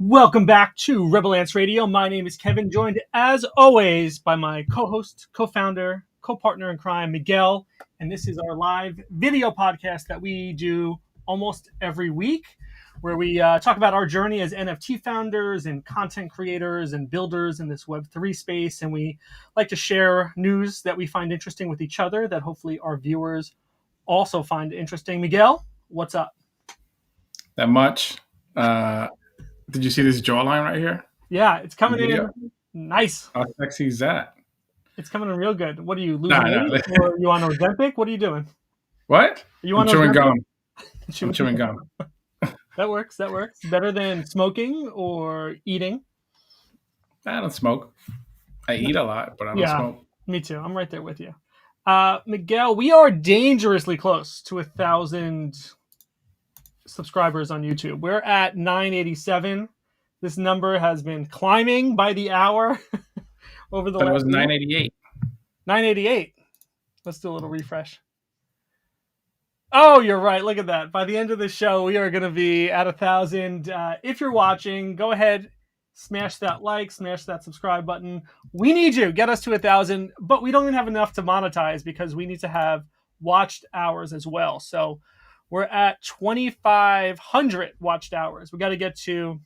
Welcome back to Rebel Ants Radio. My name is Kevin, joined as always by my co-host, co-founder, co-partner in crime, Miguel. And this is our live video podcast that we do almost every week, where we talk about our journey as NFT founders and content creators and builders in this Web3 space. And we like to share news that we find interesting with each other that hopefully our viewers also find interesting. Miguel, what's up? That much. Did you see this jawline right here? Yeah, it's coming in nice. How sexy is that? It's coming in real good. What are you, losing weight? Or are you on Ozempic? What are you doing? What? Are you on chewing Ozempic? gum. I'm chewing gum. That works. Better than smoking or eating. I don't smoke. I eat a lot, but I don't smoke. Me too. I'm right there with you. Miguel, we are dangerously close to 1,000 subscribers on YouTube. We're at 987. This number has been climbing by the hour over the last. It was 988. 988. Let's do a little refresh. Oh, you're right. Look at that. By the end of the show, we are going to be at 1,000. If you're watching, go ahead, smash that like, smash that subscribe button. We need you. Get us to 1,000, but we don't even have enough to monetize because we need to have watched hours as well. So we're at 2,500 watched hours. We got to get to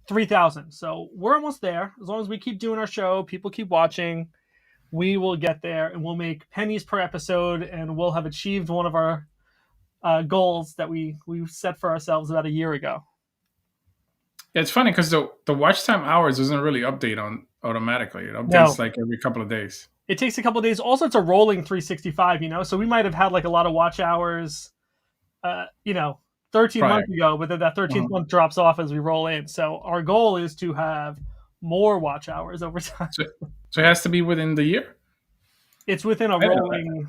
3,000. So we're almost there. As long as we keep doing our show, people keep watching, we will get there and we'll make pennies per episode and we'll have achieved one of our goals that we set for ourselves about a year ago. Yeah, it's funny because the watch time hours doesn't really update on automatically. It updates like every couple of days. It takes a couple of days. Also, it's a rolling 365, so we might have had like a lot of watch hours, 13 months ago, but then that 13th month drops off as we roll in. So our goal is to have more watch hours over time. So it has to be within the year? It's within a rolling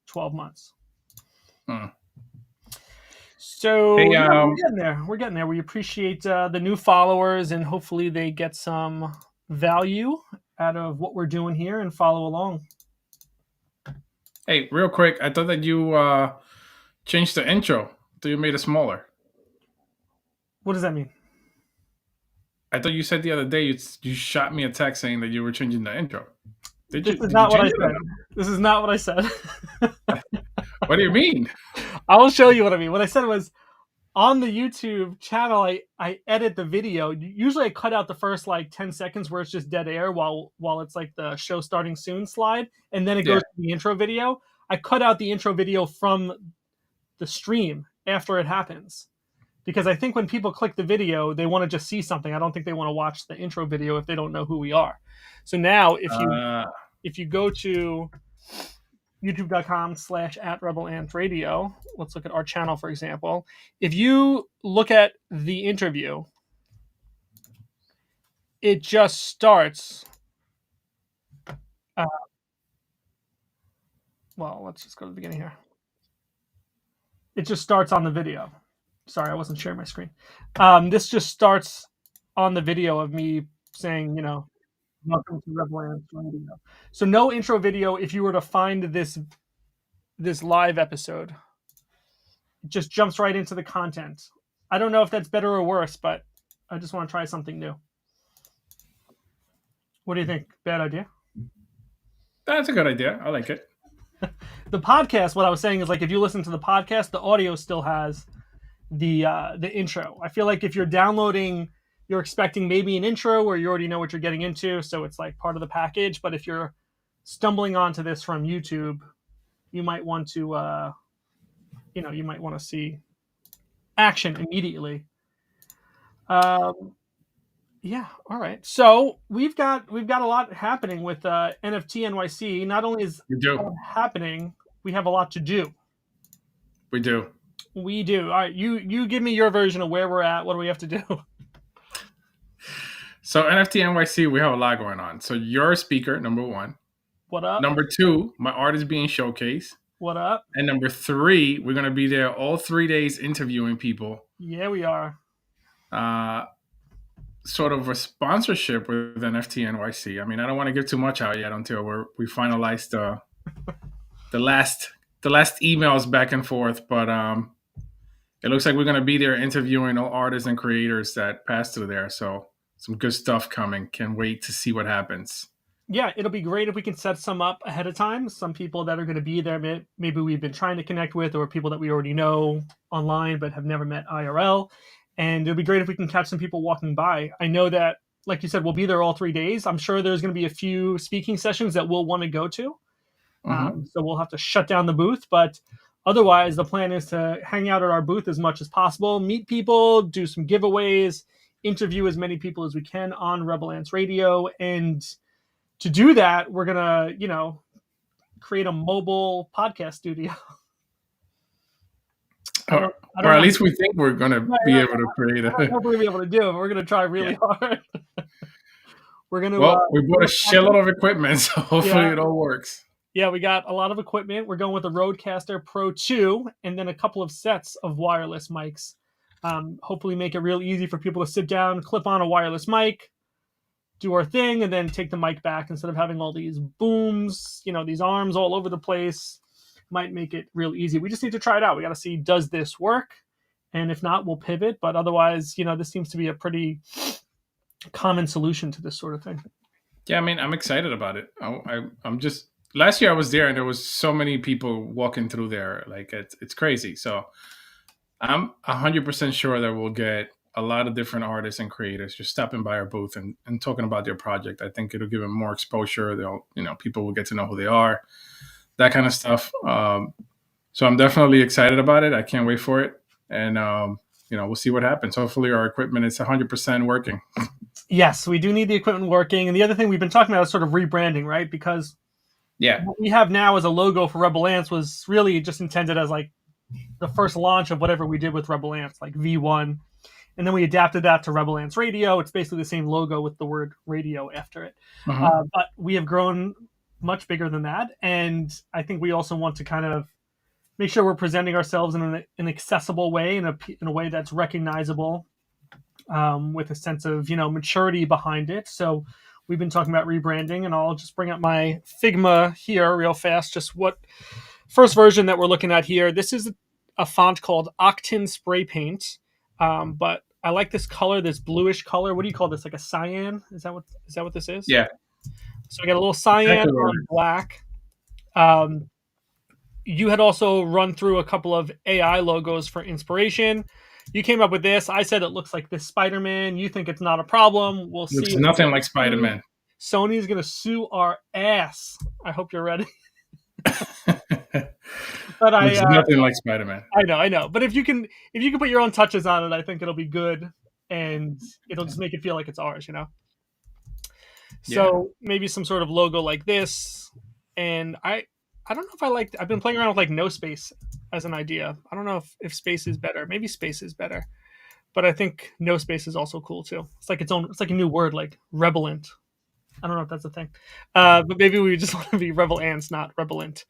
12 months. So hey, we're getting there. We appreciate the new followers and hopefully they get some value out of what we're doing here and follow along. Hey, real quick, I thought that you changed the intro. So you made it smaller. What does that mean? I thought you said the other day you shot me a text saying that you were changing the intro. This is not what I said. This is not what I said. What do you mean? I will show you what I mean. What I said was, on the YouTube channel, I edit the video. Usually I cut out the first 10 seconds where it's just dead air while it's like the show starting soon slide, and then it goes to the intro video. I cut out the intro video from the stream after it happens. Because I think when people click the video, they want to just see something. I don't think they want to watch the intro video if they don't know who we are. So now if you go to youtube.com/@RebelAntRadio, let's look at our channel, for example. If you look at the interview, it just starts. Well, let's just go to the beginning here. It just starts on the video. Sorry, I wasn't sharing my screen. This just starts on the video of me saying, welcome to Rebel Ants Radio. So no intro video. If you were to find this live episode, it just jumps right into the content. I don't know if that's better or worse, but I just want to try something new. What do you think? Bad idea? That's a good idea. I like it. The podcast, what I was saying is if you listen to the podcast, the audio still has the intro. I feel like if you're downloading, you're expecting maybe an intro where you already know what you're getting into, so it's part of the package. But if you're stumbling onto this from YouTube, you might want to see action immediately. Yeah, all right. So we've got a lot happening with NFT NYC. Not only is it happening, we have a lot to do. We do. We do. All right, you give me your version of where we're at. What do we have to do? So NFT NYC, we have a lot going on. So you're a speaker, number one. What up? Number two, my art is being showcased. What up? And number three, we're going to be there all 3 days interviewing people. Yeah, we are. Sort of a sponsorship with NFT NYC. I mean, I don't want to give too much out yet until we finalize the last emails back and forth. But it looks like we're going to be there interviewing all artists and creators that pass through there. So some good stuff coming. Can't wait to see what happens. Yeah, it'll be great if we can set some up ahead of time. Some people that are going to be there, maybe we've been trying to connect with, or people that we already know online but have never met IRL. And it'll be great if we can catch some people walking by. I know that, like you said, we'll be there all 3 days. I'm sure there's going to be a few speaking sessions that we'll want to go to. So we'll have to shut down the booth. But otherwise, the plan is to hang out at our booth as much as possible, meet people, do some giveaways, interview as many people as we can on Rebel Ants Radio. And to do that, we're going to, create a mobile podcast studio. Or at least we think we're going to be able to create it. I don't think we'll be able to do it, but we're going to try really hard. We're going to. Well, we bought a shitload of equipment, so hopefully it all works. Yeah, we got a lot of equipment. We're going with the Rodecaster Pro 2 and then a couple of sets of wireless mics. Hopefully make it real easy for people to sit down, clip on a wireless mic, do our thing, and then take the mic back instead of having all these booms, these arms all over the place. Might make it real easy. We just need to try it out. We got to see, does this work? And if not, we'll pivot. But otherwise, this seems to be a pretty common solution to this sort of thing. Yeah, I mean, I'm excited about it. I'm just, last year I was there and there was so many people walking through there. Like it's crazy. So I'm 100% sure that we'll get a lot of different artists and creators just stopping by our booth and talking about their project. I think it'll give them more exposure. People will get to know who they are, that kind of stuff. So I'm definitely excited about it. I can't wait for it. And, we'll see what happens. Hopefully our equipment is 100% working. Yes, we do need the equipment working. And the other thing we've been talking about is sort of rebranding, right? Because what we have now as a logo for Rebel Ants was really just intended as like the first launch of whatever we did with Rebel Ants, like V1. And then we adapted that to Rebel Ants Radio. It's basically the same logo with the word radio after it. But we have grown much bigger than that. And I think we also want to kind of make sure we're presenting ourselves in an accessible way, in a way that's recognizable, with a sense of, maturity behind it. So we've been talking about rebranding, and I'll just bring up my Figma here real fast. Just what first version that we're looking at here. This is a font called Octin Spray Paint. But I like this color, this bluish color. What do you call this? Like a cyan? Is that what this is? Yeah. So I got a little cyan on black. You had also run through a couple of AI logos for inspiration. You came up with this. I said it looks like this Spider-Man. You think it's not a problem. We'll see. Looks nothing like Spider-Man. Sony's going to sue our ass. I hope you're ready. But it's nothing like Spider-Man. I know. But if you can put your own touches on it, I think it'll be good, and it'll just make it feel like it's ours, So maybe some sort of logo like this. And I don't know if I've been playing around with like no space as an idea. I don't know if space is better. Maybe space is better. But I think no space is also cool too. It's like a new word, like rebellant. I don't know if that's a thing. But maybe we just want to be Rebel Ants, not rebellant.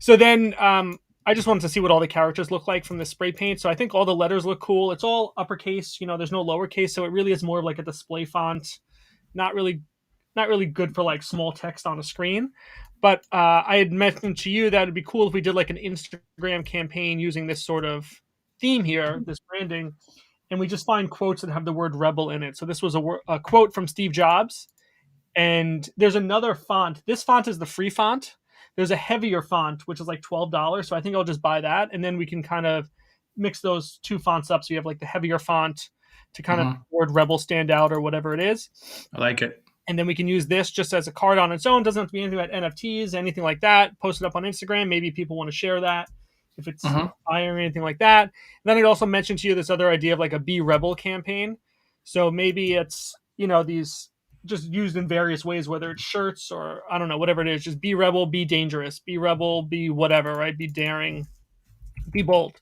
So then I just wanted to see what all the characters look like from the spray paint. So I think all the letters look cool. It's all uppercase, there's no lowercase. So it really is more of like a display font. Not really good for like small text on a screen. But I had mentioned to you that it'd be cool if we did like an Instagram campaign using this sort of theme here, this branding, and we just find quotes that have the word rebel in it. So this was a quote from Steve Jobs. And there's another font. This font is the free font. There's a heavier font, which is like $12. So I think I'll just buy that. And then we can kind of mix those two fonts up. So you have like the heavier font to kind of word rebel stand out or whatever it is. I like it. And then we can use this just as a card on its own. Doesn't have to be anything about NFTs, anything like that. Post it up on Instagram. Maybe people want to share that if it's fire or anything like that. And then I'd also mention to you this other idea of like a Be Rebel campaign. So maybe it's, these just used in various ways, whether it's shirts or I don't know, whatever it is. Just be rebel, be dangerous, be rebel, be whatever, right? Be daring, be bold.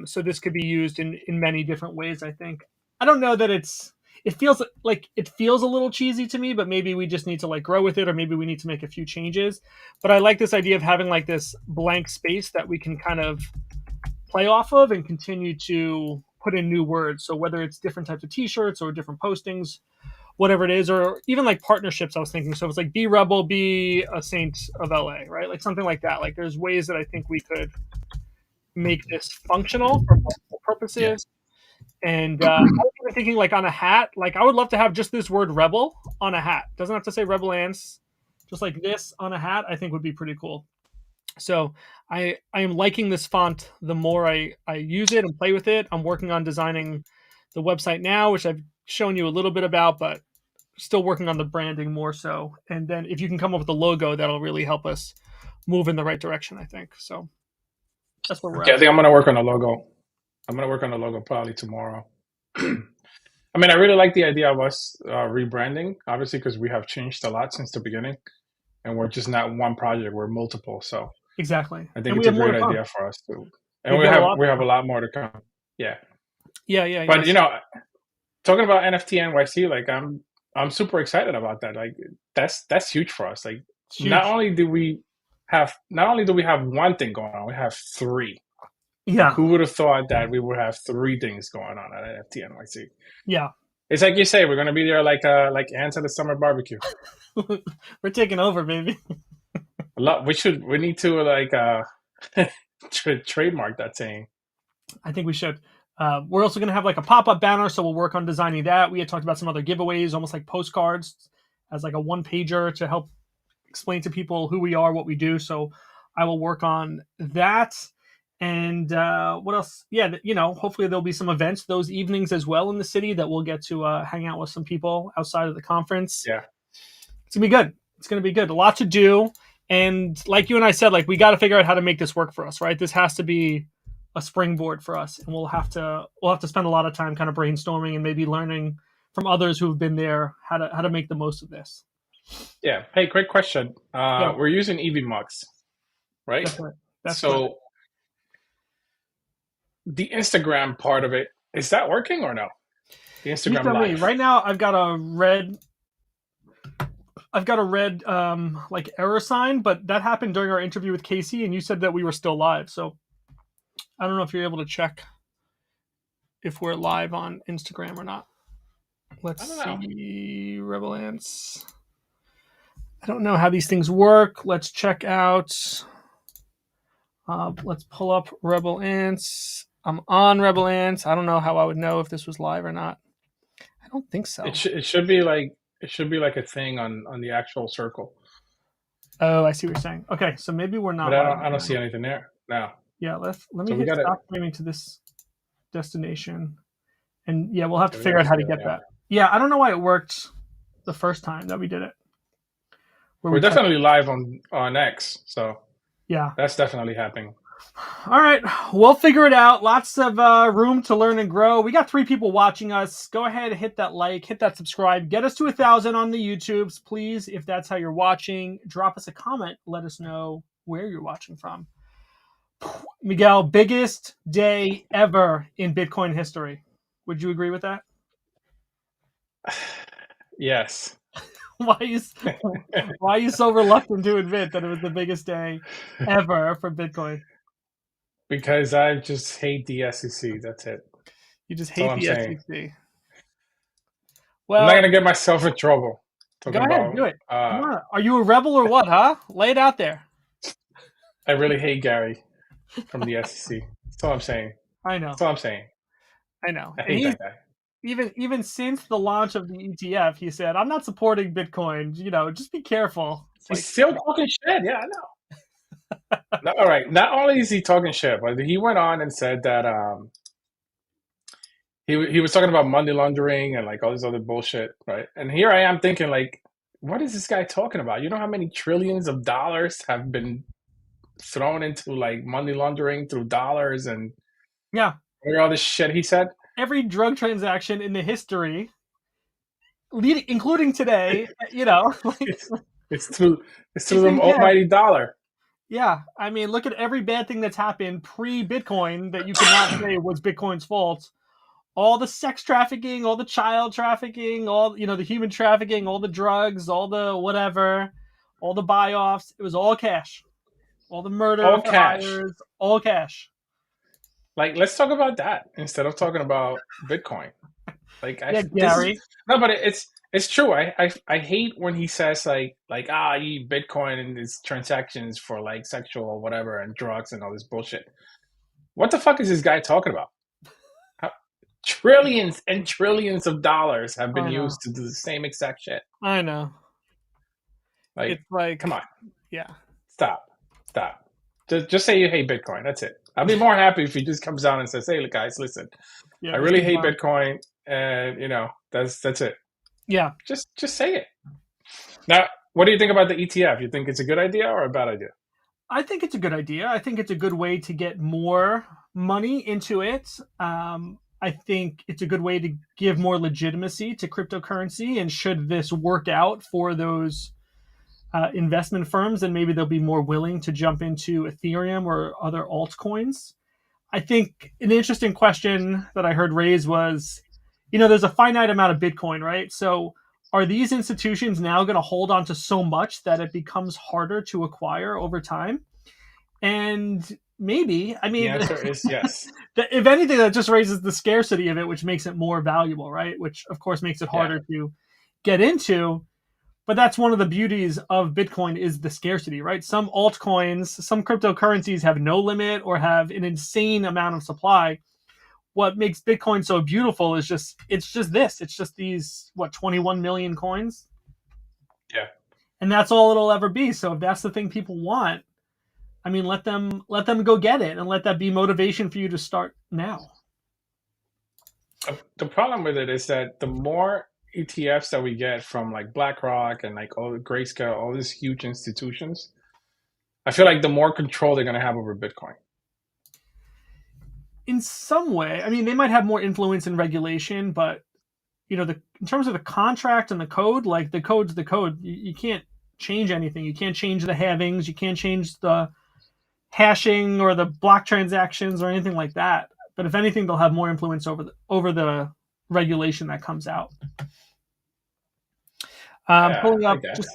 So this could be used in many different ways, I think. I don't know that it feels a little cheesy to me, but maybe we just need to like grow with it, or maybe we need to make a few changes. But I like this idea of having like this blank space that we can kind of play off of and continue to put in new words. So whether it's different types of t-shirts or different postings, whatever it is, or even like partnerships, I was thinking. So it's like be rebel, be a saint of LA, right? Like something like that. Like there's ways that I think we could make this functional for multiple Yeah. purposes. And I was even thinking like on a hat, like I would love to have just this word rebel on a hat. Doesn't have to say Rebel Ants, just like this on a hat, I think would be pretty cool. So I am liking this font the more I use it and play with it. I'm working on designing the website now, which I've shown you a little bit about, but still working on the branding more so. And then if you can come up with a logo, that'll really help us move in the right direction, I think. So that's where we're Yeah, I at. think I'm gonna work on the logo. I'm gonna work on the logo probably tomorrow. I mean, I really like the idea of us rebranding, obviously, because we have changed a lot since the beginning, and we're just not one project; we're multiple. So Exactly. I think And we it's a have more great to come. idea for us too. And We've we got a have lot we to have a come. lot more to come. Yeah, Yeah, yeah, but yes. talking about NFT NYC, like I'm super excited about that. Like that's huge for us. Like It's huge. not only do we have one thing going on, we have three. Like Yeah. who would have thought that we would have three things going on at NFT NYC? Yeah. It's like you say, we're gonna be there like ants at a summer barbecue. We're taking over, baby. We need to like trademark that saying. I think we should. We're also going to have like a pop up banner, so we'll work on designing that. We had talked about some other giveaways, almost like postcards, as like a one pager to help explain to people who we are, what we do. So I will work on that. And what else? Yeah, hopefully there'll be some events those evenings as well in the city that we'll get to hang out with some people outside of the conference. Yeah. It's gonna be good. It's gonna be good. A lot to do, and like you and I said, like we got to figure out how to make this work for us, right? This has to be a springboard for us, and we'll have to spend a lot of time kind of brainstorming and maybe learning from others who've been there how to make the most of this. Yeah. Hey, quick question. Yeah, We're using EV mugs, right? that's right. That's correct. So the Instagram part of it, is that working or no? The You Instagram tell me. live. Right now, I've got a red like error sign, but that happened during our interview with Casey, and you said that we were still live. So I don't know if you're able to check if we're live on Instagram or not. Let's I don't know. see, Rebel Ants. I don't know how these things work. Let's check out. Let's pull up Rebel Ants. I'm on Rebel Ants. I don't know how I would know if this was live or not. I don't think so. It should be like a thing on the actual circle, Oh, I see what you're saying. Okay, so maybe we're but not live I right don't now. see anything there. No. Yeah, let me So we hit got to stop streaming to this destination, and yeah, we'll have to we figure got to out how to figure get that out. that. Yeah, I don't know why it worked the first time that we did it. Where We're we tried. definitely live on X, so Yeah. that's definitely happening. All right, we'll figure it out. Lots of room to learn and grow. We got 3 people watching us. Go ahead, hit that like, hit that subscribe, get us to 1,000 on the YouTubes, please. If that's how you're watching, drop us a comment. Let us know where you're watching from. Miguel, biggest day ever in Bitcoin history. Would you agree with that? Yes. Why are you why are you so reluctant to admit that it was the biggest day ever for Bitcoin? Because I just hate the SEC. That's it. You just That's all hate I'm the saying. SEC. I'm not Well, gonna get myself in trouble go talking ahead, do about. it. Come on. Are you a rebel or what, huh? Lay it out there. I really hate Gary from the SEC. That's all I'm saying. I That's know. all I'm saying. I know. I And hate he's that guy. even since the launch of the ETF, he said, "I'm not supporting Bitcoin. Just be careful." It's He's like, still talking shit. Yeah, I know. No, all right. Not only is he talking shit, but he went on and said that he was talking about money laundering and like all this other bullshit, right? And here I am thinking like, what is this guy talking about? You know how many trillions of dollars have been thrown into like money laundering through dollars and yeah, all this shit he said? every drug transaction in the history, including today, like It's it's through it's through it's the in cash. almighty dollar. Yeah, I mean, look at every bad thing that's happened pre-Bitcoin that you could not say was Bitcoin's fault. All the sex trafficking, all the child trafficking, all the human trafficking, all the drugs, all the whatever, all the buy-offs. It was all cash. All the murder All for cash. hires, all cash. Like, let's talk about that instead of talking about Bitcoin. Like, Yeah, this is Gary. no, but it's true. I hate when he says you Bitcoin and its transactions for like sexual whatever and drugs and all this bullshit. What the fuck is this guy talking about? How, trillions and trillions of dollars have been I know. used to do the same exact shit. I know. Like, It's like, come on, yeah, stop, stop. Just say you hate Bitcoin. That's it. I'll be more happy if he just comes down and says, "Hey, guys, listen, yeah, I this really is hate wild. Bitcoin, and that's it." Yeah, Just say it. Now, what do you think about the ETF? You think it's a good idea or a bad idea? I think it's a good idea. I think it's a good way to get more money into it. I think it's a good way to give more legitimacy to cryptocurrency. And should this work out for those investment firms, then maybe they'll be more willing to jump into Ethereum or other altcoins. I think an interesting question that I heard raised was, there's a finite amount of Bitcoin, right? So are these institutions now going to hold on to so much that it becomes harder to acquire over time? And maybe, I The mean, answer is yes. if anything, that just raises the scarcity of it, which makes it more valuable, right? Which, of course, makes it Yeah, harder to get into. But that's one of the beauties of Bitcoin is the scarcity, right? Some altcoins, some cryptocurrencies have no limit or have an insane amount of supply. What makes Bitcoin so beautiful is it's just these 21 million coins, yeah. and that's all it'll ever be. So if that's the thing people want, I mean, let them go get it and let that be motivation for you to start now. The problem with it is that the more ETFs that we get from like BlackRock and like all the Grayscale, all these huge institutions, I feel like the more control they're going to have over Bitcoin. In some way, I mean, they might have more influence in regulation, but in terms of the contract and the code, like the code's the code. You can't change anything. You can't change the halvings. You can't change the hashing or the block transactions or anything like that. But if anything, they'll have more influence over the regulation that comes out. Yeah, Pulling I up, guess. just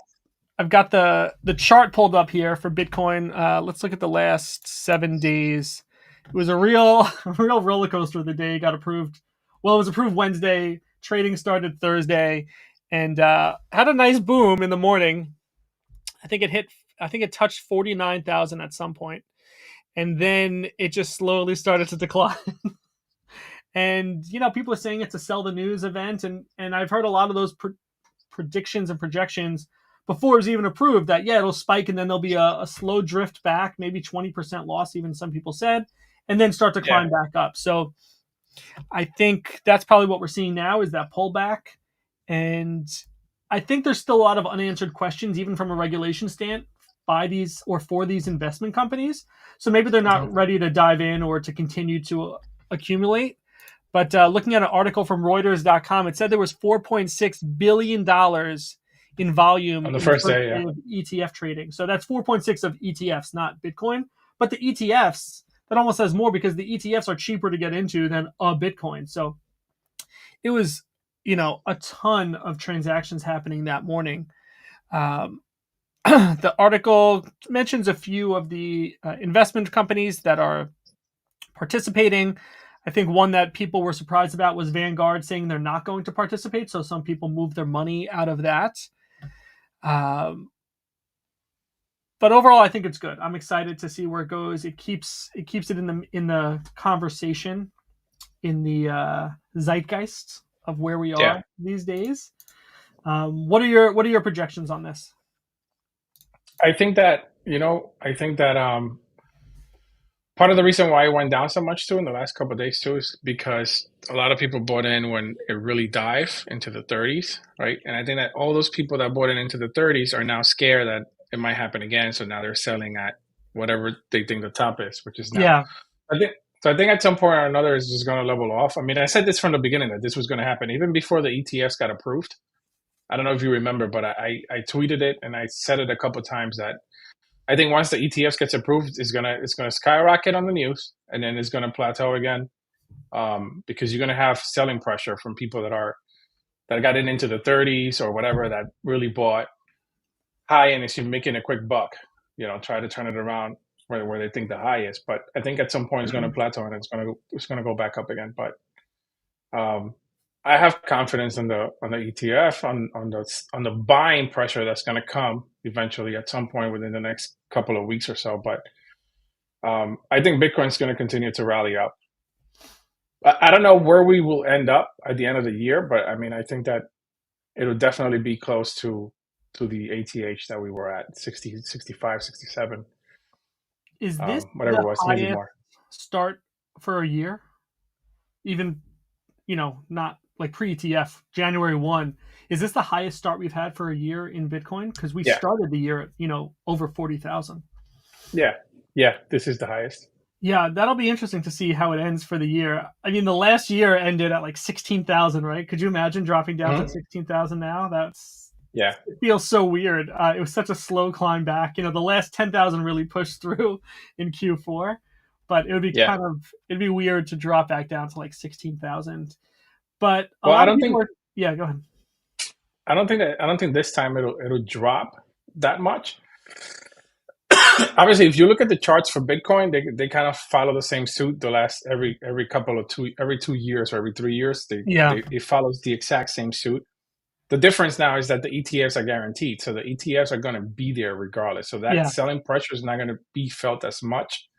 I've got the chart pulled up here for Bitcoin. Let's look at the last 7 days. It was a real a real roller coaster. The day it got approved. Well, it was approved Wednesday. Trading started Thursday, and had a nice boom in the morning. I think it hit. I think it touched 49,000 at some point, and then it just slowly started to decline. And people are saying it's a sell the news event, and I've heard a lot of those predictions and projections before it was even approved that it'll spike and then there'll be a slow drift back, maybe 20% loss, even some people said, and then start to Yeah, climb back up. So I think that's probably what we're seeing now is that pullback. And I think there's still a lot of unanswered questions, even from a regulation stand by these or for these investment companies. So maybe they're mhm. not ready to dive in or to continue to accumulate. But looking at an article from Reuters.com, it said there was $4.6 billion in volume On the in the first first day, yeah. day of ETF trading. So that's 4.6 of ETFs, not Bitcoin. But the ETFs, that almost has more because the ETFs are cheaper to get into than a Bitcoin. So it was, a ton of transactions happening that morning. Um, the article mentions a few of the investment companies that are participating. I think one that people were surprised about was Vanguard saying they're not going to participate. So some people moved their money out of that. Um, but overall, I think it's good. I'm excited to see where it goes. It keeps it in the conversation, in the zeitgeist of where we Yeah. are these days. What are your projections on this? I think that part of the reason why it went down so much too in the last couple of days too is because a lot of people bought in when it really dived into the 30s, right? And I think that all those people that bought in into the 30s are now scared that it might happen again, so now they're selling at whatever they think the top is, which is now. Yeah, I think so. I think at some point or another it's just going to level off. I mean, I said this from the beginning that this was going to happen, even before the ETFs got approved. I don't know if you remember, but I tweeted it and I said it a couple of times that I think once the ETFs gets approved, it's gonna skyrocket on the news, and then it's gonna plateau again, because you're gonna have selling pressure from people that got into the 30s or whatever that really bought high and is making a quick buck. Try to turn it around where they think the high is. But I think at some point it's gonna plateau and it's gonna go back up again. But um, I have confidence in the ETF on the buying pressure that's going to come eventually at some point within the next couple of weeks or so. But I think Bitcoin's going to continue to rally up. I don't know where we will end up at the end of the year, but I mean, I think that it'll definitely be close to the ATH that we were at 60, 65, 67, Is this whatever the it was, maybe highest more. start for a year? Even, not like pre-ETF, January 1. Is this the highest start we've had for a year in Bitcoin? Because we Yeah, started the year at, over 40,000. yeah, yeah. This is the highest. Yeah, that'll be interesting to see how it ends for the year. I mean, the last year ended at like 16,000, right? Could you imagine dropping down to Hmm. 16,000 now? Yeah, It feels so weird. It was such a slow climb back. The last 10,000 really pushed through in Q4, but yeah. it'd be weird to drop back down to like 16,000. But a Well, lot of people are, yeah, go ahead. I don't think this time it'll drop that much. Obviously, if you look at the charts for Bitcoin, they kind of follow the same suit. The last every 2 years or every 3 years, Yeah, it follows the exact same suit. The difference now is that the ETFs are guaranteed, so the ETFs are going to be there regardless. So that yeah, selling pressure is not going to be felt as much.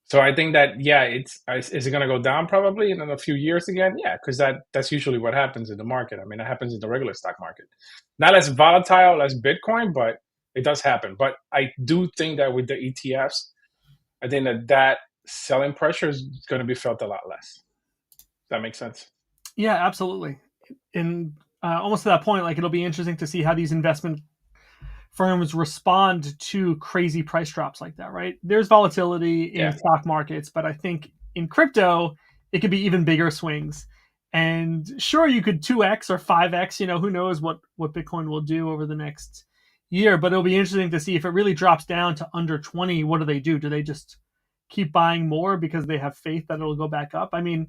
So I think that yeah, is it going to go down probably in a few years again? Yeah, because that's usually what happens in the market. I mean, it happens in the regular stock market, not as volatile as Bitcoin, but it does happen. But I do think that with the ETFs, I think that selling pressure is going to be felt a lot less. Does that make sense? yeah, absolutely. And almost to that point, like it'll be interesting to see how these investment firms respond to crazy price drops like that, right? There's volatility in Yeah. stock markets, but I think in crypto, it could be even bigger swings. And sure, you could 2x or 5x, who knows what Bitcoin will do over the next year, but it'll be interesting to see if it really drops down to under 20, what do they do? Do they just keep buying more because they have faith that it'll go back up? I mean,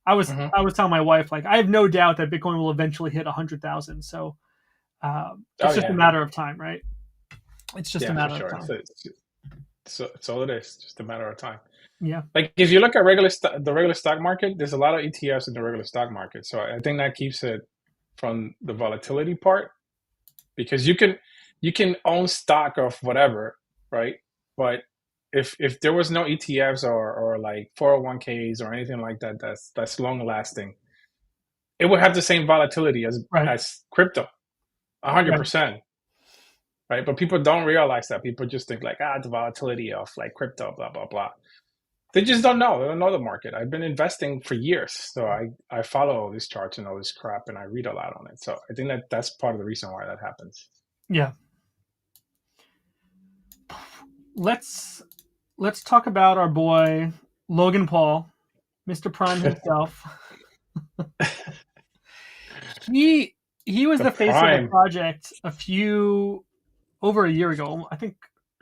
Hmm. I was telling my wife, like, I have no doubt that Bitcoin will eventually hit 100,000. So Oh it's just a yeah. matter of time, right? It's just a Yeah, for matter of sure. time. It's all it is. Just a matter of time. Yeah. Like if you look at the regular stock market, there's a lot of ETFs in the regular stock market. So I think that keeps it from the volatility part because you can own stock of whatever, right? But if there was no ETFs or like 401ks or anything like that that's long lasting, it would have the same volatility Right. as crypto, a hundred Right. percent, right? But people don't realize that. People just think like the volatility of like crypto, blah blah blah. They just don't know. They don't know the market. I've been investing for years, so I follow all these charts and all this crap, and I read a lot on it. So I think that's part of the reason why that happens. Yeah. Let's let's talk about our boy Logan Paul, Mr. Prime himself. He he was The the face of a prime. project over a year ago. I think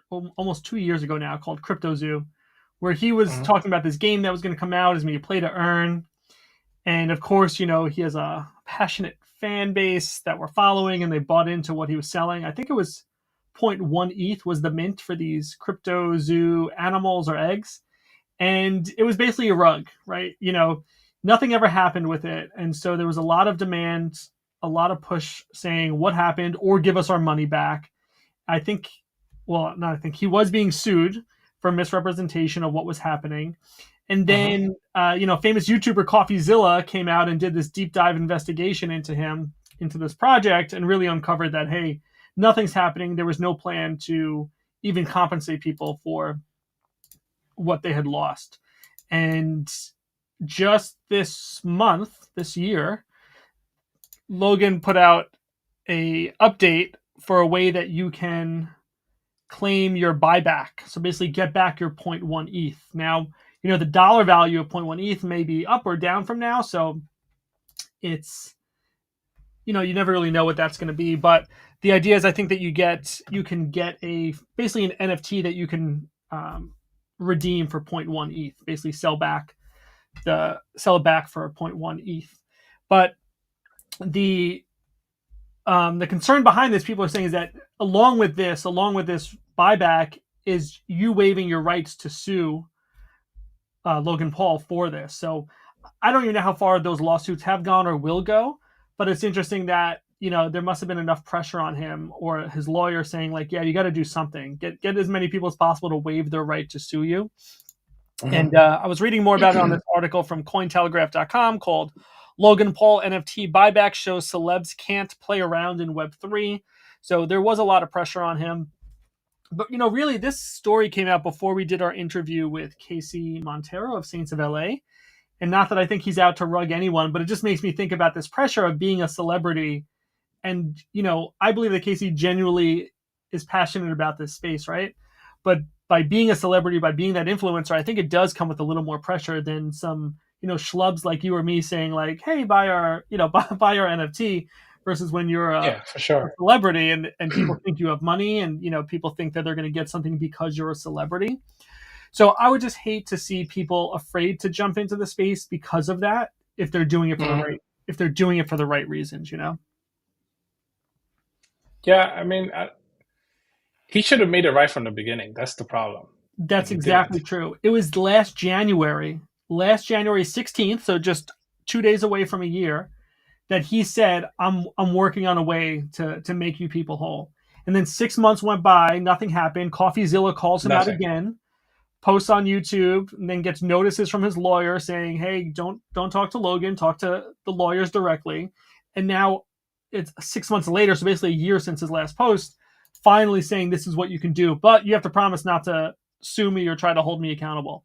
almost 2 years ago now, called Crypto Zoo, where he was Mhm. talking about this game that was going to come out as me play to earn. And of course, he has a passionate fan base that were following and they bought into what he was selling. I think it was zero point 0.1 ETH was the mint for these crypto zoo animals or eggs. And it was basically a rug, right? Nothing ever happened with it. And so there was a lot of demand, a lot of push saying what happened or give us our money back. I think, well, not I think, he was being sued for misrepresentation of what was happening. And Mhm. then, famous YouTuber CoffeeZilla came out and did this deep dive investigation into him, into this project, and really uncovered that, hey, nothing's happening. There was no plan to even compensate people for what they had lost. And just this year, Logan put out a update for a way that you can claim your buyback. So basically get back your zero point 0.1 ETH. Now, the dollar value of zero point 0.1 ETH may be up or down from now. So it's, you never really know what that's going to be. But the idea is I think that you can get basically an NFT that you can redeem for zero point 0.1 ETH, basically sell it back for zero point 0.1 ETH. But the the concern behind this, people are saying, is that along with this buyback, is you waiving your rights to sue Logan Paul for this. So I don't even know how far those lawsuits have gone or will go, but it's interesting that there must have been enough pressure on him or his lawyer saying like, yeah, you got to do something. Get as many people as possible to waive their right to sue you. And I was reading more about it on this article from Cointelegraph.com called Logan Paul NFT Buyback Shows Celebs Can't Play Around in Web3. So there was a lot of pressure on him. But, really, this story came out before we did our interview with Casey Montero of Saints of LA. And not that I think he's out to rug anyone, but it just makes me think about this pressure of being a celebrity. And, I believe that Casey genuinely is passionate about this space, right? But by being a celebrity, by being that influencer, I think it does come with a little more pressure than some, schlubs like you or me saying like, hey, buy our NFT, versus when you're for sure. a celebrity and people think you have money and, people think that they're going to get something because you're a celebrity. So I would just hate to see people afraid to jump into the space because of that, if they're doing it for the right reasons, Yeah, I mean, he should have made it right from the beginning. That's the problem. That's exactly true. It was last January 16th, so just 2 days away from a year, that he said, I'm working on a way to make you people whole. And then 6 months went by, nothing happened. CoffeeZilla calls him out again, posts on YouTube, and then gets notices from his lawyer saying, hey, don't talk to Logan, talk to the lawyers directly. And now it's 6 months later, so basically a year since his last post, finally saying this is what you can do, but you have to promise not to sue me or try to hold me accountable.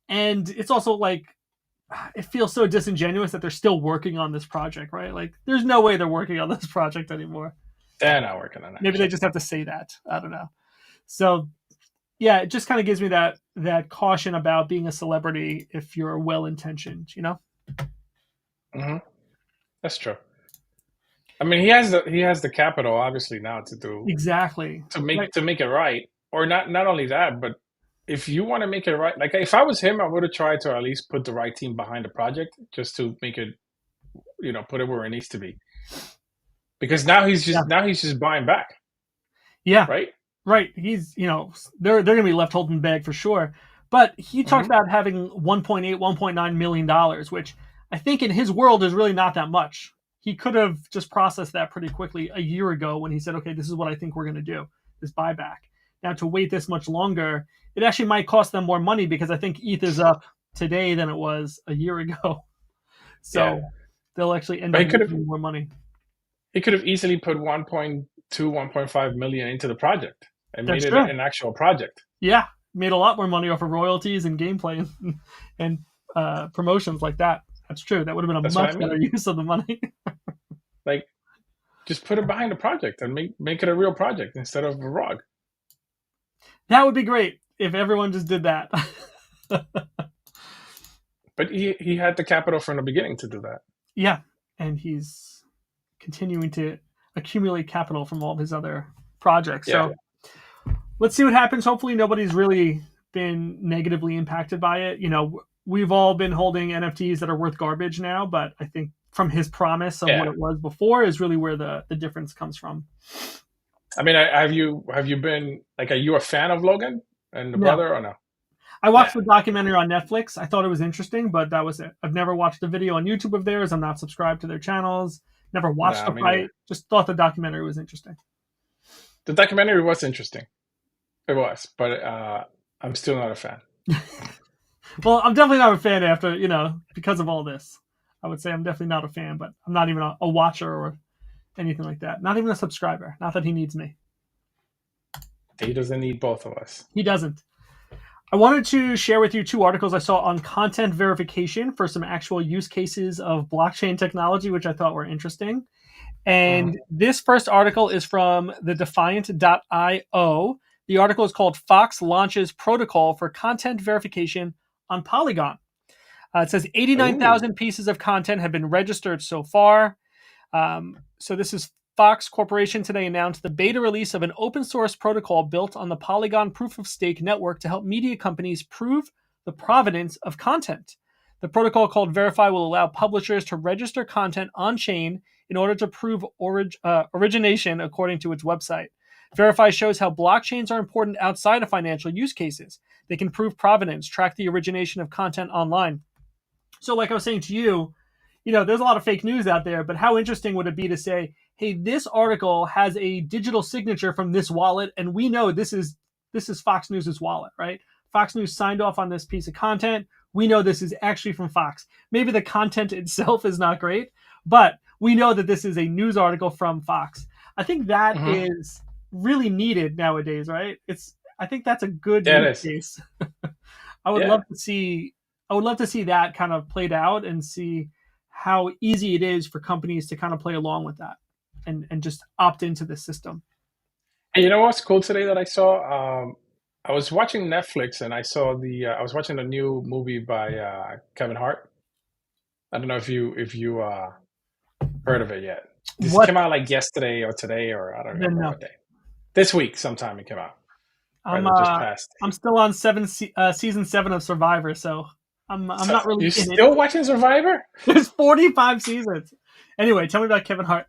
And it's also like, it feels so disingenuous that they're still working on this project, right? Like, there's no way they're working on this project anymore. They're not working on it. Maybe they just have to say that. I don't know. So, yeah, it just kind of gives me that caution about being a celebrity if you're well-intentioned, Mm-hmm. That's true. I mean, he has the capital, obviously, now to do exactly to make it right. Or not only that, but if you want to make it right, like if I was him, I would have tried to at least put the right team behind the project just to make it, put it where it needs to be. Because now he's just buying back. Yeah. Right. He's, they're going to be left holding the bag for sure. But he talked about having $1.9 million, which I think in his world is really not that much. He could have just processed that pretty quickly a year ago when he said, okay, this is what I think we're going to do, this buyback. Now, to wait this much longer, it actually might cost them more money because I think ETH is up today than it was a year ago. So they'll actually end up making more money. He could have easily put 1.2, 1.5 million into the project and made it an actual project. Yeah, made a lot more money off of royalties and gameplay and promotions like that. That's true. That would have been a much better use of the money. Like, just put it behind the project and make it a real project instead of a rug. That would be great if everyone just did that. But he had the capital from the beginning to do that. Yeah, and he's continuing to accumulate capital from all of his other projects. So let's see what happens. Hopefully nobody's really been negatively impacted by it. We've all been holding NFTs that are worth garbage now, but I think from his promise of what it was before is really where the difference comes from. I mean, have you been, like, are you a fan of Logan and the brother or no? I watched the documentary on Netflix. I thought it was interesting, but that was it. I've never watched a video on YouTube of theirs. I'm not subscribed to their channels. Never watched the fight. Just thought the documentary was interesting. The documentary was interesting. It was, but I'm still not a fan. Well, I'm definitely not a fan after, because of all this. I would say I'm definitely not a fan, but I'm not even a watcher or anything like that. Not even a subscriber. Not that he needs me. He doesn't need both of us. He doesn't. I wanted to share with you 2 articles I saw on content verification for some actual use cases of blockchain technology, which I thought were interesting. And this first article is from the Defiant.io. The article is called Fox Launches Protocol for Content Verification on Polygon. It says 89,000 pieces of content have been registered so far. So this is Fox Corporation today announced the beta release of an open source protocol built on the Polygon proof of stake network to help media companies prove the provenance of content. The protocol called Verify will allow publishers to register content on chain in order to prove origination, according to its website. Verify shows how blockchains are important outside of financial use cases. They can prove provenance, track the origination of content online. So like I was saying to you, there's a lot of fake news out there, but how interesting would it be to say, hey, this article has a digital signature from this wallet, and we know this is Fox News's wallet, right? Fox News signed off on this piece of content. We know this is actually from Fox. Maybe the content itself is not great, but we know that this is a news article from Fox. I think that is really needed nowadays, right? I think that's a good use case. I would love to see that kind of played out and see how easy it is for companies to kind of play along with that and just opt into the system. And you know what's cool today that I saw? I was watching Netflix and I saw I was watching a new movie by Kevin Hart. I don't know if you heard of it yet. This came out like yesterday or today, or I don't remember what day. This week sometime it came out. I'm still on season 7 of Survivor, so I'm not really. You're still watching Survivor? There's 45 seasons. Anyway, tell me about Kevin Hart.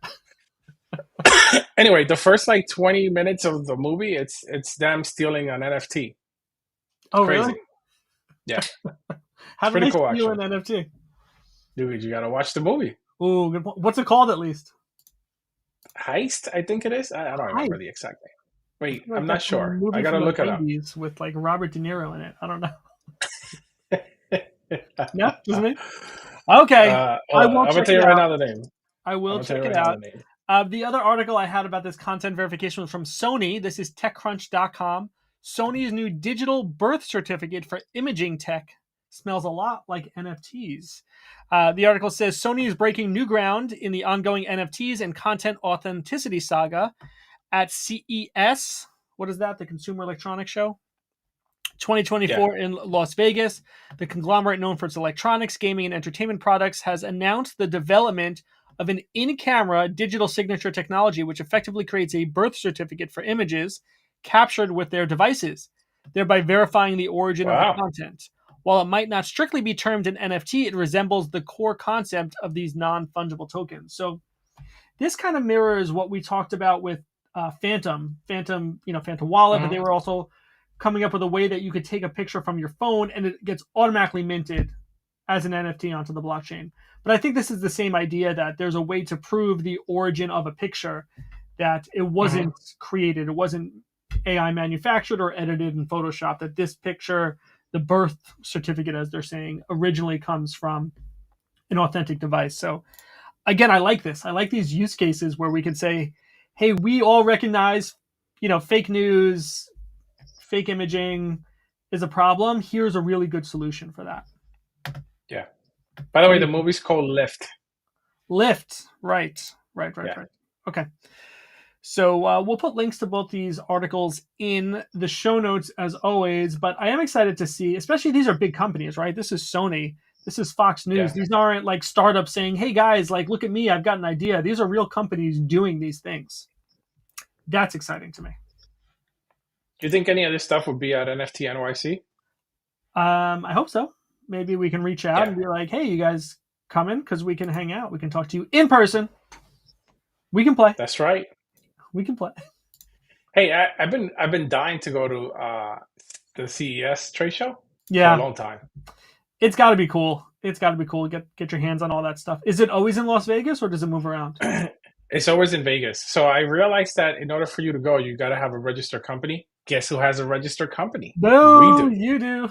Anyway, the first like 20 minutes of the movie, it's them stealing an NFT. Oh, crazy. Really? Yeah. How do they steal an NFT? Dude, you gotta watch the movie. Ooh, good point. What's it called at least? Heist, I think it is. I don't remember the exact name. Wait, I'm not sure. I gotta look it up. With like Robert De Niro in it. I don't know. No, just me. Okay, I'm gonna tell you right now the name. I will check it out. The other article I had about this content verification was from Sony. This is TechCrunch.com. Sony's new digital birth certificate for imaging tech smells a lot like NFTs. The article says Sony is breaking new ground in the ongoing NFTs and content authenticity saga at CES. What is that? The Consumer Electronics Show? 2024 in Las Vegas. The conglomerate known for its electronics, gaming, and entertainment products has announced the development of an in-camera digital signature technology which effectively creates a birth certificate for images captured with their devices, thereby verifying the origin of the content. While it might not strictly be termed an NFT, it resembles the core concept of these non-fungible tokens. So this kind of mirrors what we talked about with Phantom Wallet, but they were also coming up with a way that you could take a picture from your phone and it gets automatically minted as an NFT onto the blockchain. But I think this is the same idea that there's a way to prove the origin of a picture, that it wasn't created, it wasn't AI manufactured or edited in Photoshop, that this picture, the birth certificate, as they're saying, originally comes from an authentic device. So again, I like this. I like these use cases where we can say, hey, we all recognize, fake news, fake imaging is a problem. Here's a really good solution for that. Yeah. By the way, the movie's called Lift. Lift. Right. Okay. So we'll put links to both these articles in the show notes as always, but I am excited to see, especially these are big companies, right? This is Sony. This is Fox News. Yeah. These aren't like startups saying, hey guys, like, look at me, I've got an idea. These are real companies doing these things. That's exciting to me. Do you think any of this stuff would be at NFT NYC? I hope so. Maybe we can reach out and be like, hey, you guys come in because we can hang out. We can talk to you in person. We can play. That's right. We can play. Hey, I've been dying to go to the CES trade show for a long time. It's got to be cool. Get your hands on all that stuff. Is it always in Las Vegas or does it move around? It's always in Vegas. So I realized that in order for you to go, you got to have a registered company. Guess who has a registered company? No, we do. You do.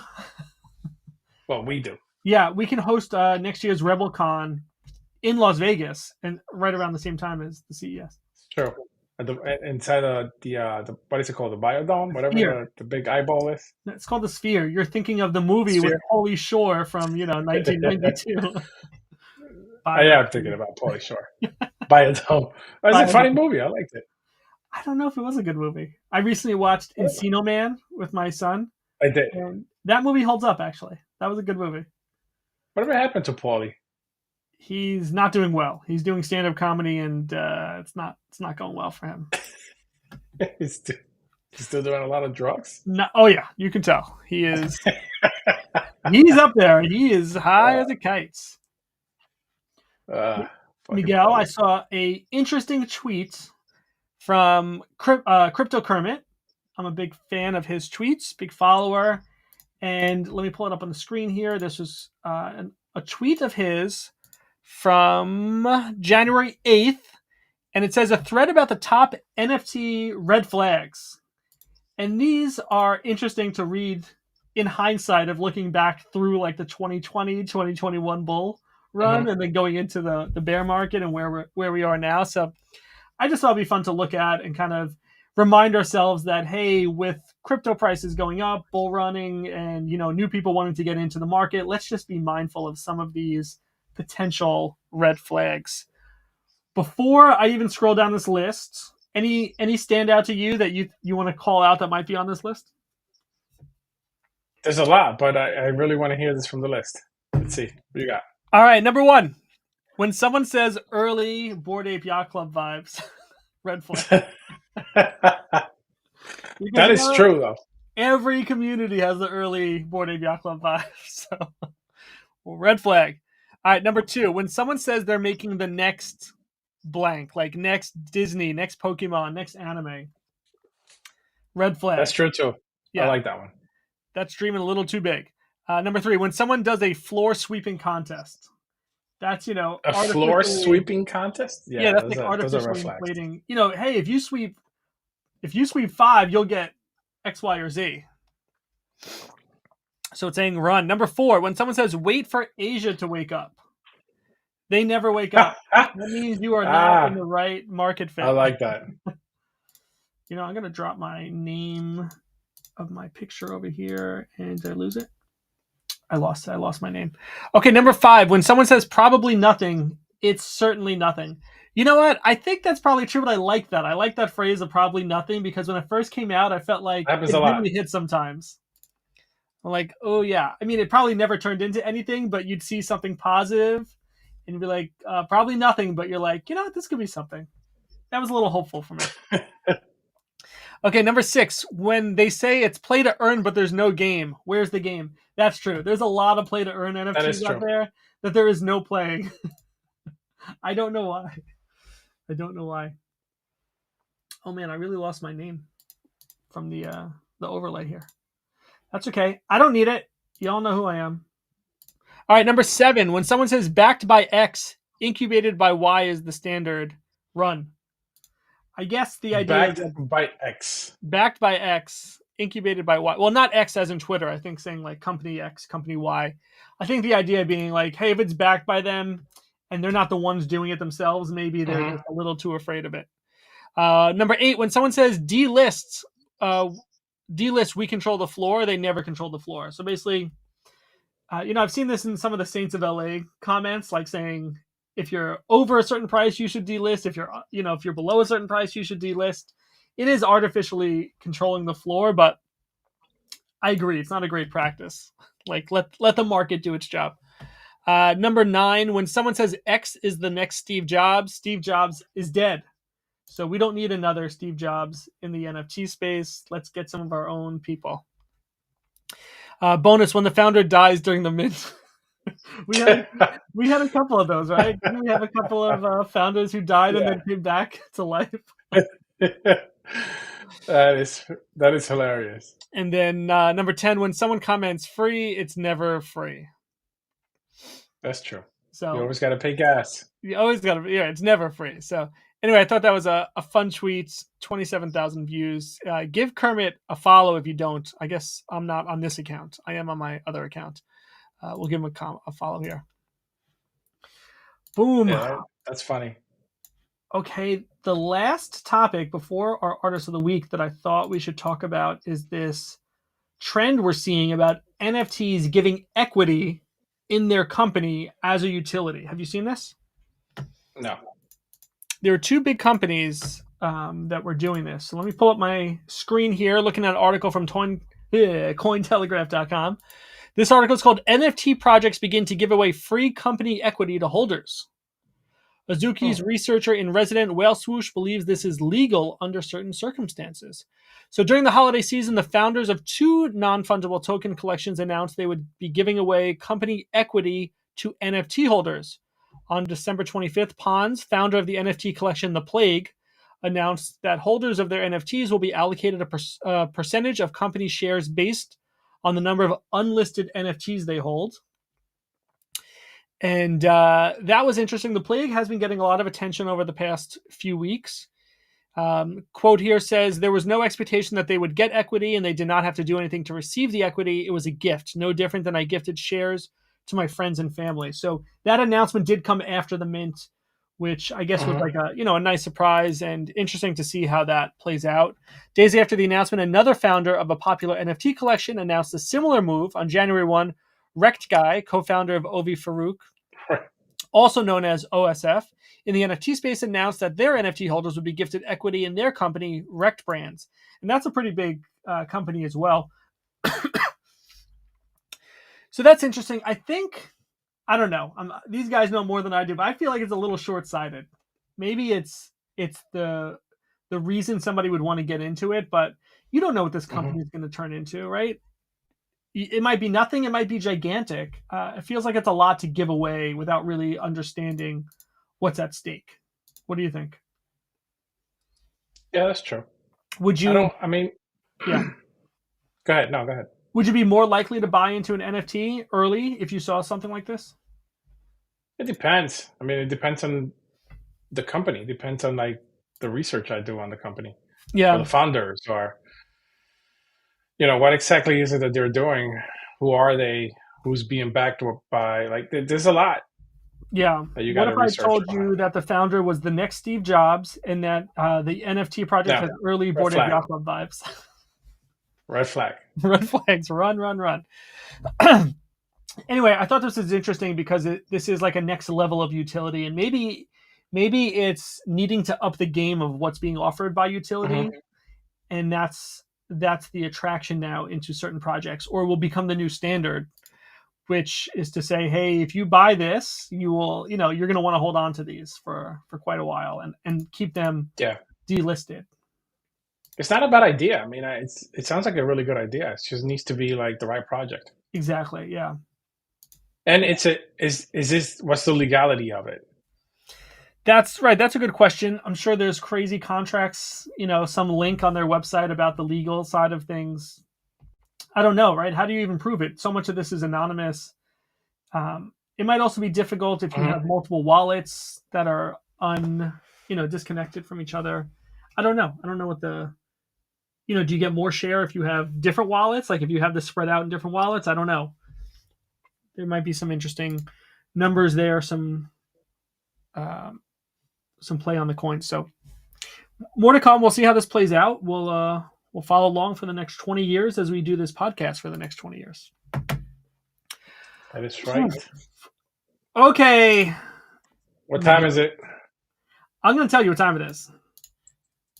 Well, we do. Yeah, we can host next year's RebelCon in Las Vegas and right around the same time as the CES. Sure. Inside the what is it called? The Biodome? Whatever the big eyeball is. It's called the Sphere. You're thinking of the movie with Pauly Shore from 1992. I am thinking about Pauly Shore. Biodome. It's a funny movie. I liked it. I don't know if it was a good movie. I recently watched Encino Man with my son. I did. And that movie holds up, actually. That was a good movie. Whatever happened to Pauly? He's not doing well. He's doing stand-up comedy, and it's not going well for him. He's still doing a lot of drugs? No, oh, yeah. You can tell. He is. He's up there. He is high as a kite. Miguel, I saw a interesting tweet from Crypto Kermit. I'm a big fan of his tweets, big follower. And let me pull it up on the screen here. This was a tweet of his from January 8th. And it says a thread about the top NFT red flags. And these are interesting to read in hindsight of looking back through like the 2020, 2021 bull run and then going into the bear market and where we are now. So I just thought it'd be fun to look at and kind of remind ourselves that, hey, with crypto prices going up, bull running, and, you know, new people wanting to get into the market, let's just be mindful of some of these potential red flags. Before I even scroll down this list, any stand out to you that you want to call out that might be on this list? There's a lot, but I really want to hear this from the list. Let's see. What you got? All right, number 1. When someone says early Bored Ape Yacht Club vibes, red flag. That is true, though. Every community has the early Bored Ape Yacht Club vibes. So, well, red flag. All right, number 2. When someone says they're making the next blank, like next Disney, next Pokemon, next anime, red flag. That's true, too. Yeah. I like that one. That's dreaming a little too big. Number 3. When someone does a floor sweeping contest. That's, you know, a floor sweeping contest. Yeah, that's like artificially inflating. You know, hey, if you sweep 5, you'll get X, Y, or Z. So it's saying run. Number 4, when someone says wait for Asia to wake up, they never wake up. That means you are not in the right market fit. I like that. You know, I'm gonna drop my name of my picture over here, and did I lose it? I lost my name. Okay, number 5. When someone says probably nothing, it's certainly nothing. You know what? I think that's probably true, but I like that. I like that phrase of probably nothing because when it first came out, I felt like it really hit sometimes. I'm like, oh yeah. I mean, it probably never turned into anything, but you'd see something positive and be like, probably nothing, but you're like, you know what? This could be something. That was a little hopeful for me. Okay, number 6. When they say it's play to earn, but there's no game. Where's the game? That's true. There's a lot of play to earn NFTs out there that there is no playing. I don't know why. Oh man, I really lost my name from the overlay here. That's okay. I don't need it. Y'all know who I am. All right, number 7. When someone says backed by X, incubated by Y is the standard, run. I guess the idea is backed by X, incubated by Y. Well, not X as in Twitter. I think saying like company X, company Y. I think the idea being like, hey, if it's backed by them and they're not the ones doing it themselves, maybe they're just a little too afraid of it. Number 8, when someone says delist, we control the floor, they never control the floor. So basically, you know, I've seen this in some of the Saints of LA comments, like saying, if you're over a certain price, you should delist. If you're below a certain price, you should delist. It is artificially controlling the floor, but I agree. It's not a great practice. Like let the market do its job. Number 9, when someone says X is the next Steve Jobs is dead. So we don't need another Steve Jobs in the NFT space. Let's get some of our own people. Bonus, when the founder dies during the mint. we had a couple of those, right? Didn't we have a couple of founders who died and then came back to life? That is hilarious. And then number 10, when someone comments free, it's never free. That's true. So you always got to pay gas. You always got to, it's never free. So anyway, I thought that was a fun tweet. 27,000 views. Give Kermit a follow if you don't. I guess I'm not on this account. I am on my other account. We'll give him a follow here. Boom. Yeah, that's funny. Okay, the last topic before our Artist of the Week that I thought we should talk about is this trend we're seeing about NFTs giving equity in their company as a utility. Have you seen this? No. There are 2 big companies that were doing this. So let me pull up my screen here, looking at an article from Cointelegraph.com. This article is called NFT Projects Begin to Give Away Free Company Equity to Holders. Azuki's researcher in resident Whale Swoosh believes this is legal under certain circumstances. So during the holiday season, the founders of 2 non-fungible token collections announced they would be giving away company equity to NFT holders. On December 25th, Pons, founder of the NFT collection The Plague, announced that holders of their NFTs will be allocated a percentage of company shares based on the number of unlisted NFTs they hold. And that was interesting. The plague has been getting a lot of attention over the past few weeks. Quote here says, there was no expectation that they would get equity and they did not have to do anything to receive the equity. It was a gift, no different than I gifted shares to my friends and family. So that announcement did come after the mint, which I guess was like a nice surprise and interesting to see how that plays out. Days after the announcement, another founder of a popular NFT collection announced a similar move on January 1. Wrecked Guy, co-founder of Ovi Farouk, also known as OSF, in the NFT space, announced that their NFT holders would be gifted equity in their company, Wrecked Brands. And that's a pretty big company as well. So that's interesting. I don't know. These guys know more than I do, but I feel like it's a little short-sighted. Maybe it's the reason somebody would want to get into it, but you don't know what this company is going to turn into, right? It might be nothing. It might be gigantic. It feels like it's a lot to give away without really understanding what's at stake. What do you think? Yeah, that's true. Would you? Yeah. Go ahead. No, go ahead. Would you be more likely to buy into an NFT early if you saw something like this? It depends. It depends on the company. It depends on like the research I do on the company. Yeah. Or the founders, or what exactly is it that they're doing? Who are they? Who's being backed by? Like, there's a lot. Yeah. That you what if I told behind. you that the founder was the next Steve Jobs and that the NFT project has early Bored Ape Yacht Club vibes? Red flag. Red flags. Run. Anyway, I thought this was interesting because this is like a next level of utility, and maybe it's needing to up the game of what's being offered by utility, and that's the attraction now into certain projects, or will become the new standard, which is to say, hey, if you buy this, you will, you're going to want to hold on to these for quite a while and keep them delisted. It's not a bad idea. It sounds like a really good idea. It just needs to be like the right project. Exactly. Yeah. And is this, what's the legality of it? That's right. That's a good question. I'm sure there's crazy contracts, some link on their website about the legal side of things. I don't know, right? How do you even prove it? So much of this is anonymous. It might also be difficult if you have multiple wallets that are disconnected from each other. I don't know. I don't know what do you get more share if you have different wallets? Like if you have this spread out in different wallets? I don't know. There might be some interesting numbers there, some play on the coin. So more to come. We'll see how this plays out. We'll follow along for the next 20 years as we do this podcast for the next 20 years. That is right. Okay. What time is it? I'm going to tell you what time it is.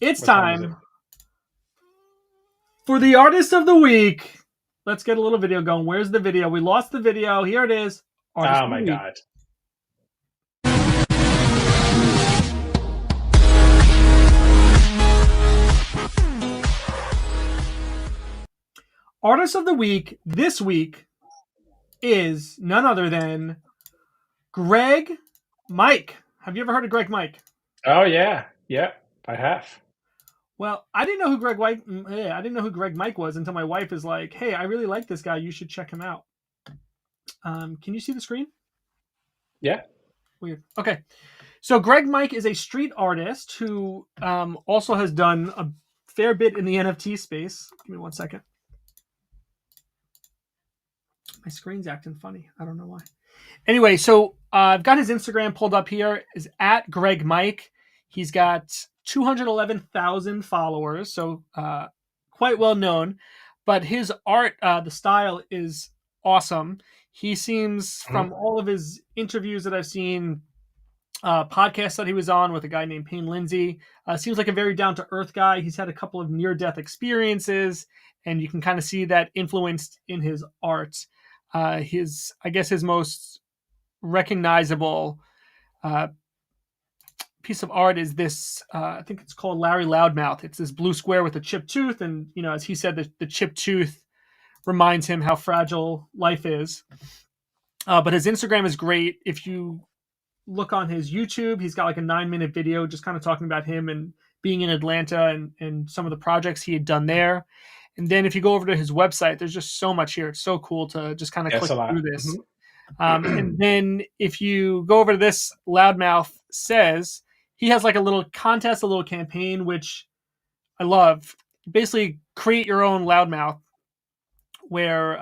It's time for the artist of the week. Let's get a little video going. Where's the video? We lost the video. Here it is. Oh my God. Artist of the week this week is none other than Greg Mike. Have you ever heard of Greg Mike? Oh yeah, I have. Well, I didn't know who Greg Mike was until my wife is like, "Hey, I really like this guy. You should check him out." Can you see the screen? Yeah. Weird. Okay. So Greg Mike is a street artist who also has done a fair bit in the NFT space. Give me 1 second. My screen's acting funny. I don't know why. Anyway, so I've got his Instagram pulled up here. Is at Greg Mike. He's got 211,000 followers, so quite well known. But his art, the style is awesome. He seems, from all of his interviews that I've seen, podcasts that he was on with a guy named Payne Lindsay, seems like a very down-to-earth guy. He's had a couple of near-death experiences, and you can kind of see that influenced in his art. His most recognizable piece of art is this, I think it's called Larry Loudmouth. It's this blue square with a chipped tooth. And, as he said, the chipped tooth reminds him how fragile life is. But his Instagram is great. If you look on his YouTube, he's got like a 9-minute video just kind of talking about him and being in Atlanta and some of the projects he had done there. And then if you go over to his website, there's just so much here. It's so cool to just kind of click through this. And then if you go over to this, Loudmouth says he has like a little contest, a little campaign, which I love. Basically, create your own Loudmouth where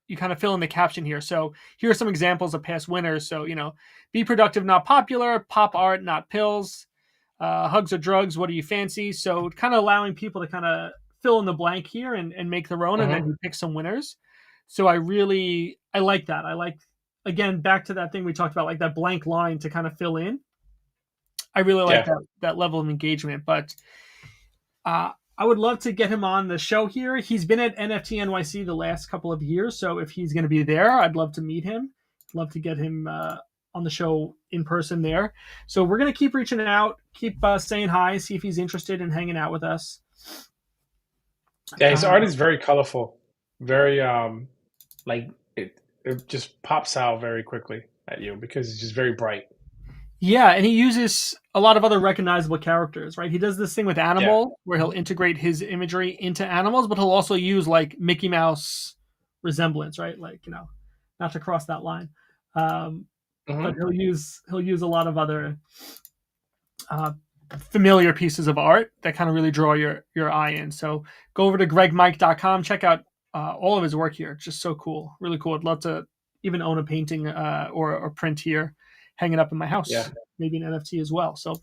you kind of fill in the caption here. So here are some examples of past winners. So, be productive, not popular, pop art, not pills, hugs or drugs, what do you fancy? So kind of allowing people to kind of fill in the blank here and make their own, and then you pick some winners. So I like that. I like, again, back to that thing we talked about, like that blank line to kind of fill in. I really like that level of engagement, but I would love to get him on the show here. He's been at NFT NYC the last couple of years, so if he's going to be there, I'd love to meet him. Love to get him on the show in person there. So we're going to keep reaching out, keep saying hi, see if he's interested in hanging out with us. Yeah, his art is very colorful, very like it just pops out very quickly at you because it's just very bright. Yeah, and he uses a lot of other recognizable characters, right? He does this thing with animal where he'll integrate his imagery into animals, but he'll also use like Mickey Mouse resemblance, right? Like, not to cross that line. But he'll use a lot of other familiar pieces of art that kind of really draw your eye in. So go over to gregmike.com, check out all of his work here. It's just so cool, really cool. I'd love to even own a painting or print here, hanging up in my house. Yeah. Maybe an NFT as well. So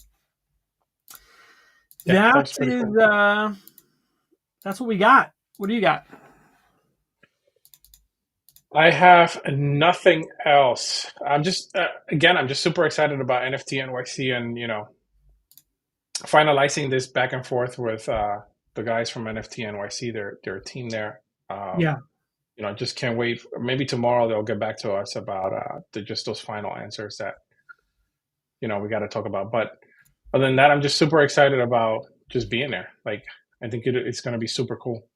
that's what we got. What do you got? I have nothing else. I'm just I'm just super excited about NFT NYC and finalizing this back and forth with the guys from NFT NYC, their team there. Just can't wait. Maybe tomorrow they'll get back to us about just those final answers that we got to talk about. But other than that, I'm just super excited about just being there. Like, I think it's going to be super cool.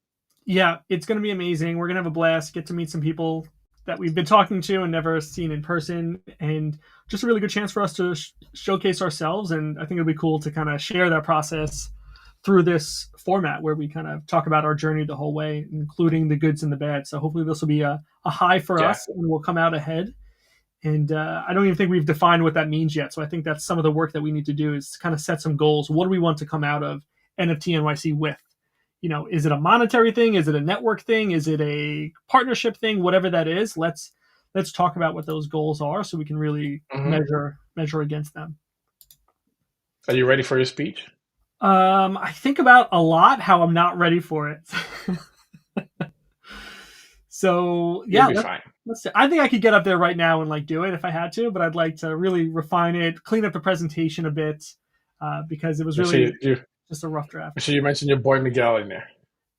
Yeah, it's going to be amazing. We're going to have a blast, get to meet some people that we've been talking to and never seen in person, and just a really good chance for us to showcase ourselves. And I think it'll be cool to kind of share that process through this format where we kind of talk about our journey the whole way, including the goods and the bad. So hopefully this will be a high for us and we'll come out ahead. And I don't even think we've defined what that means yet. So I think that's some of the work that we need to do, is to kind of set some goals. What do we want to come out of NFT NYC with? Is it a monetary thing? Is it a network thing? Is it a partnership thing? Whatever that is, let's talk about what those goals are so we can really measure against them. Are you ready for your speech? I think about a lot how I'm not ready for it. So yeah, let's see. I think I could get up there right now and do it if I had to, but I'd like to really refine it, clean up the presentation a bit, because it was really just a rough draft. So you mentioned your boy Miguel in there.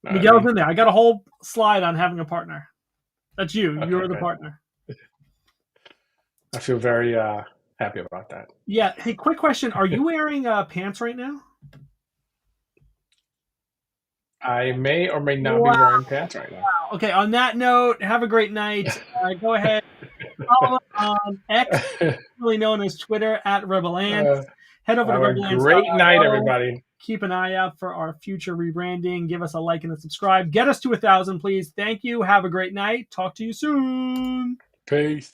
Miguel's in there. I got a whole slide on having a partner. That's you. Okay, you're the partner. I feel very happy about that. Yeah. Hey, quick question. Are you wearing pants right now? I may or may not be wearing pants right now. Okay, on that note, have a great night. Go ahead. Follow on X, formerly known as Twitter, at Rebel Ants. Head over to Rebel Ants. Great night, everybody. Keep an eye out for our future rebranding. Give us a like and a subscribe. Get us to 1,000, please. Thank you. Have a great night. Talk to you soon. Peace.